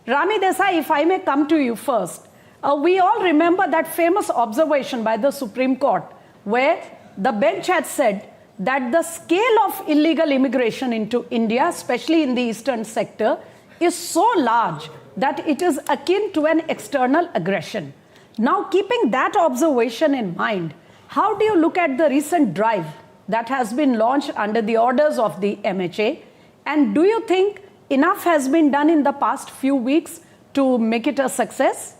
Rami Desai, if I may come to you first. We all remember that famous observation by the Supreme Court where the bench had said that the scale of illegal immigration into India, especially in the eastern sector, is so large that it is akin to an external aggression. Now, keeping that observation in mind, how do you look at the recent drive that has been launched under the orders of the MHA? And do you think enough has been done in the past few weeks to make it a success?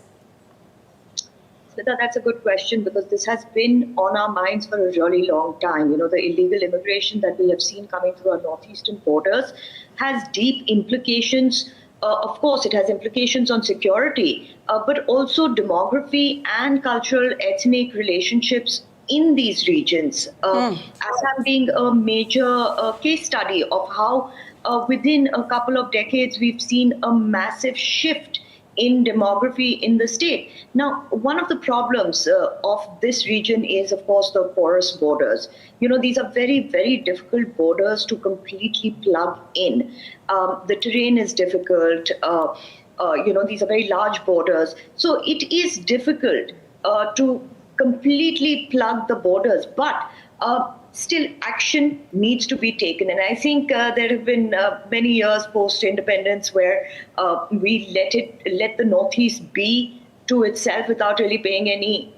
Smita, that's a good question because this has been on our minds for a really long time. You know, the illegal immigration that we have seen coming through our northeastern borders has deep implications. Of course, it has implications on security, but also demography and cultural ethnic relationships in these regions. Assam being a major case study of how within a couple of decades we've seen a massive shift in demography in the state. Now, one of the problems of this region is, of course, the porous borders. You know, these are very, very difficult borders to completely plug in. The terrain is difficult. You know, these are very large borders. So it is difficult to completely plug the borders, but still action needs to be taken. And I think there have been many years post-independence where we let the Northeast be to itself without really paying any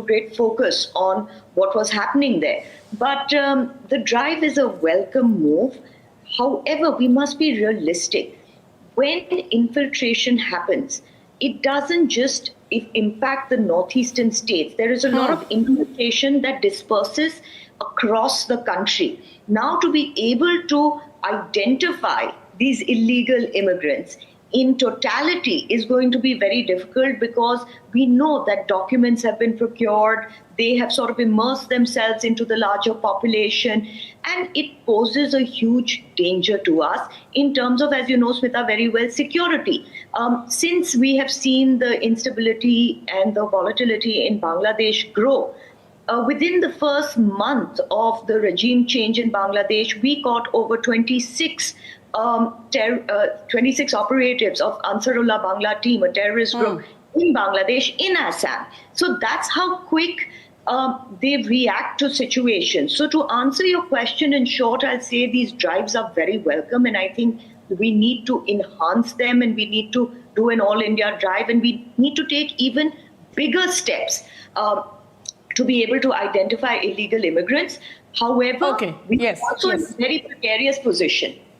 great focus on what was happening there. But the drive is a welcome move. However, we must be realistic. When infiltration happens, it doesn't just impact the northeastern states. There is a lot of infiltration that disperses across the country. Now, to be able to identify these illegal immigrants in totality is going to be very difficult because we know that documents have been procured, they have sort of immersed themselves into the larger population, and it poses a huge danger to us in terms of, as you know, Smita, very well, security. Since we have seen the instability and the volatility in Bangladesh grow, within the first month of the regime change in Bangladesh, we got over 26 operatives of Ansarullah Bangla team, a terrorist group in Bangladesh, in Assam. So that's how quick they react to situations. So to answer your question in short, I'll say these drives are very welcome, and I think we need to enhance them, and we need to do an all-India drive, and we need to take even bigger steps to be able to identify illegal immigrants. However, we are also in a very precarious position.